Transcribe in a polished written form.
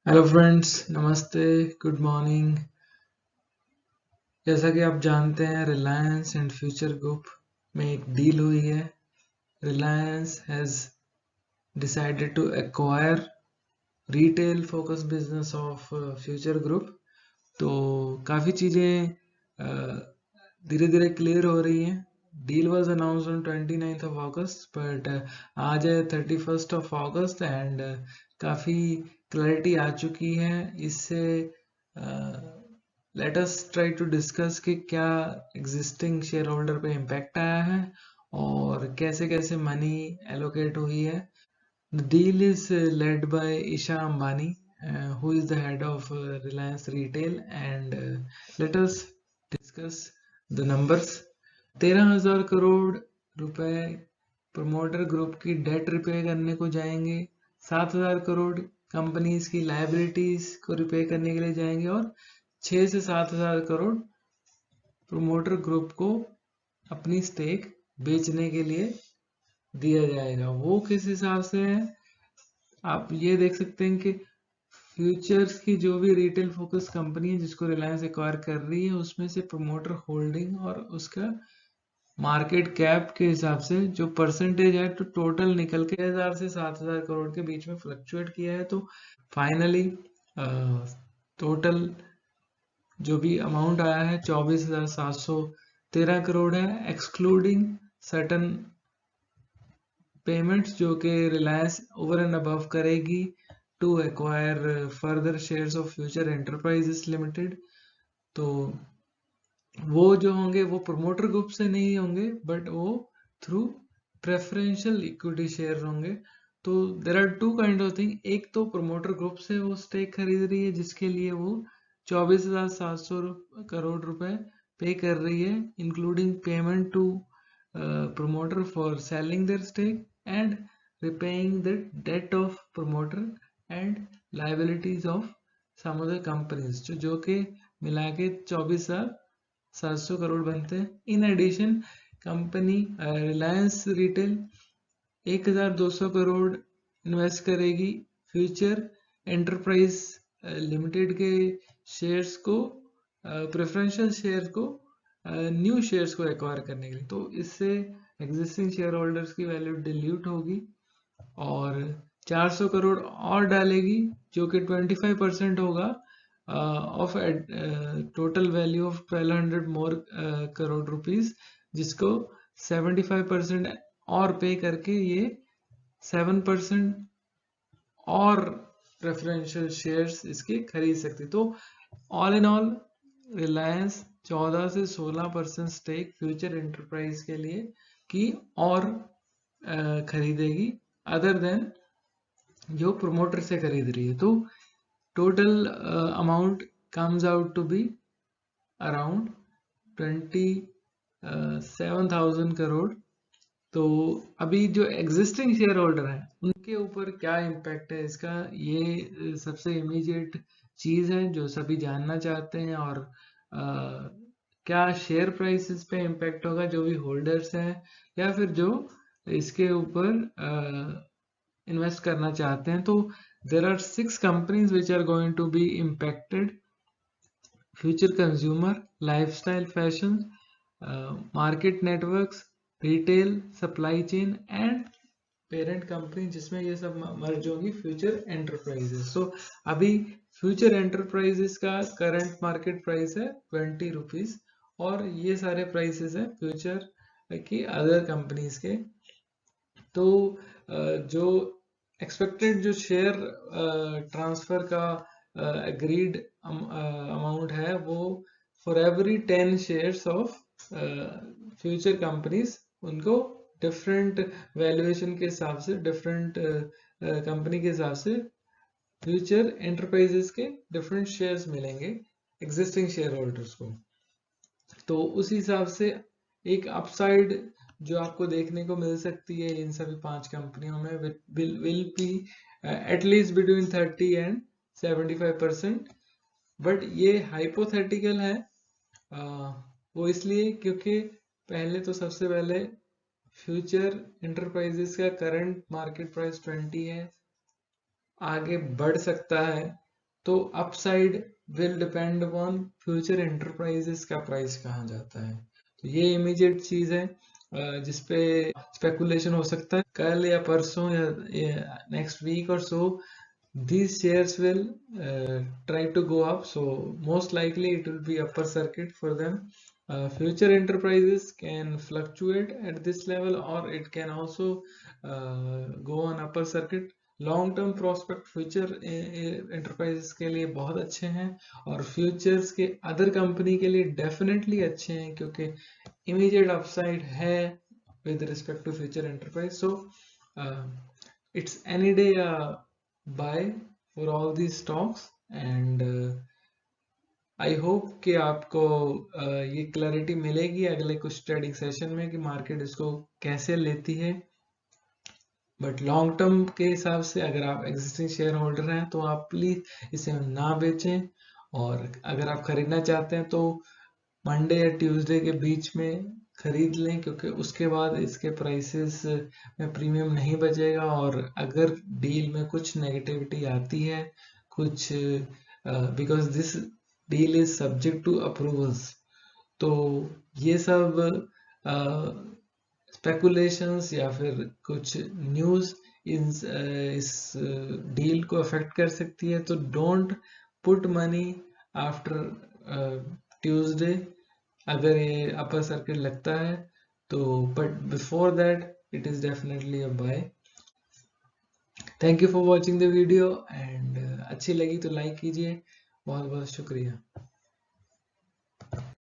Hello friends, नमस्ते, good morning. जैसा कि आप जानते हैं, रिलायंस एंड फ्यूचर ग्रुप में एक डील हुई है। Reliance has decided to acquire retail focus business of Future Group. तो काफ़ी चीज़ें धीरे धीरे क्लियर हो रही हैं। Deal was announce on 29th of August, but आज है 31st ऑफ अगस्त एंड काफ़ी क्लैरिटी आ चुकी है इससे। Let us try to discuss कि क्या एग्जिस्टिंग शेयर होल्डर पे इम्पैक्ट आया है और कैसे कैसे मनी एलोकेट हुई है। The deal is led by Isha Ambani, who is the head of Reliance Retail, and let us discuss the numbers. 13,000 crore रुपए प्रमोटर ग्रुप की डेट रिपे करने को जाएंगे। 7,000 करोड़ कंपनीज की लाइबिलिटीज को रिपे करने के लिए जाएंगे और 6 से 7,000 करोड़ प्रमोटर ग्रुप को अपनी स्टेक बेचने के लिए दिया जाएगा। वो किस हिसाब से है, आप ये देख सकते हैं कि फ्यूचर्स की जो भी रिटेल फोकस कंपनी है जिसको रिलायंस एक्वायर कर रही है, उसमें से प्रमोटर होल्डिंग और उसका मार्केट कैप के हिसाब से जो परसेंटेज है, तो टोटल निकल के 1,000 से 7,000 करोड़ के बीच में फ्लक्चुएट किया है। तो फाइनली टोटल जो भी अमाउंट आया है 24,713 करोड़ है, एक्सक्लूडिंग सर्टन पेमेंट्स जो कि रिलायंस ओवर एंड अबव करेगी to acquire further shares of Future Enterprises Limited. तो वो जो होंगे वो प्रमोटर ग्रुप से नहीं होंगे, बट वो थ्रू प्रेफरेंशियल इक्विटी शेयर होंगे। तो there are two kind of thing. एक तो प्रमोटर ग्रुप से वो स्टेक खरीद रही है जिसके लिए वो 24,700 करोड़ पे कर रही है, including payment to promoter for selling their stake and repaying the debt of promoter and liabilities of some other companies, जो कि मिला के 24,700 करोड़ बनते हैं। In addition company Reliance Retail 1,200 crore invest करेगी फ्यूचर एंटरप्राइज लिमिटेड के शेयर्स को, प्रेफरेंशियल शेयर को, न्यू शेयर्स को एक्वायर करने के लिए। तो इससे एग्जिस्टिंग शेयर होल्डर्स की वैल्यू डिल्यूट होगी और 400 करोड़ और डालेगी जो कि 25% होगा of total value of 1,200 more crore rupees, जिसको 75% और पे करके ये 7% और प्रेफरेंशियल शेयर्स इसके खरीद सकती। तो ऑल इन ऑल रिलायंस 14 से 16% स्टेक फ्यूचर एंटरप्राइज के लिए की और खरीदेगी, अदर देन जो प्रोमोटर से खरीद रही है। तो total amount comes out to be around 27,000 crore. तो अभी जो एग्जिस्टिंग शेयर होल्डर हैं उनके ऊपर क्या इम्पैक्ट है इसका, ये सबसे इमीडिएट चीज़ है जो सभी जानना चाहते हैं। और क्या शेयर प्राइसेस पे इम्पैक्ट होगा, जो भी होल्डर्स हैं या फिर जो इसके ऊपर इन्वेस्ट करना चाहते हैं। तो there are 6 companies which are going to be impacted: Future Consumer, Lifestyle Fashion, Market Networks, Retail, Supply Chain and parent company, जिसमें ये सब मर्ज होगी फ्यूचर एंटरप्राइजेस। तो अभी फ्यूचर एंटरप्राइजेस का करंट मार्केट प्राइस है 20 रुपीज और ये सारे प्राइसेस हैं फ्यूचर की अदर कंपनीज के। तो जो एक्सपेक्टेड जो शेयर ट्रांसफर का एग्रीड अमाउंट है, वो for every 10 shares of future companies, उनको डिफरेंट वैल्यूएशन के हिसाब से, डिफरेंट कंपनी के हिसाब से फ्यूचर एंटरप्राइजेस के डिफरेंट शेयर्स मिलेंगे एग्जिस्टिंग शेयर होल्डर्स को। तो उस हिसाब से एक अपसाइड जो आपको देखने को मिल सकती है इन सभी 5 कंपनियों में will be at least between 30 and 75%। But ये हाइपोथेटिकल है, वो इसलिए क्योंकि पहले तो सबसे पहले फ्यूचर एंटरप्राइजेस का करंट मार्केट प्राइस 20 है, आगे बढ़ सकता है तो upside will depend upon future Enterprises का प्राइस कहाँ जाता है। तो ये इमीडिएट चीज है जिसपे स्पेकुलेशन हो सकता है कल या परसों या नेक्स्ट वीक और सो these shares will try to go up, so most likely it will be upper circuit for them. Future enterprises can fluctuate at this level or it can also go on upper circuit. Long term prospect future enterprises के लिए बहुत अच्छे हैं और futures के other company के लिए definitely अच्छे हैं क्योंकि इमीडिएट अपसाइड है with respect to future enterprise. So it's any day buy for all these stocks and I hope कि आपको ये क्लैरिटी मिलेगी अगले कुछ ट्रेडिंग सेशन में कि मार्केट इसको कैसे लेती है। बट लॉन्ग टर्म के हिसाब से अगर आप एग्जिस्टिंग शेयर होल्डर हैं तो आप प्लीज इसे ना बेचें और अगर आप खरीदना चाहते हैं तो मंडे या ट्यूसडे के बीच में खरीद लें क्योंकि उसके बाद इसके प्राइसेस में प्रीमियम नहीं बचेगा और अगर डील में कुछ नेगेटिविटी आती है कुछ because this deal is subject to approvals, तो ये सब स्पेकुलेशंस या फिर कुछ न्यूज़ इस डील को अफेक्ट कर सकती है। तो don't put money after Tuesday अगर ये अपर सर्किट लगता है तो, but before that it is definitely a buy. Thank you for watching the video and अच्छी लगी तो लाइक कीजिए। बहुत बहुत शुक्रिया।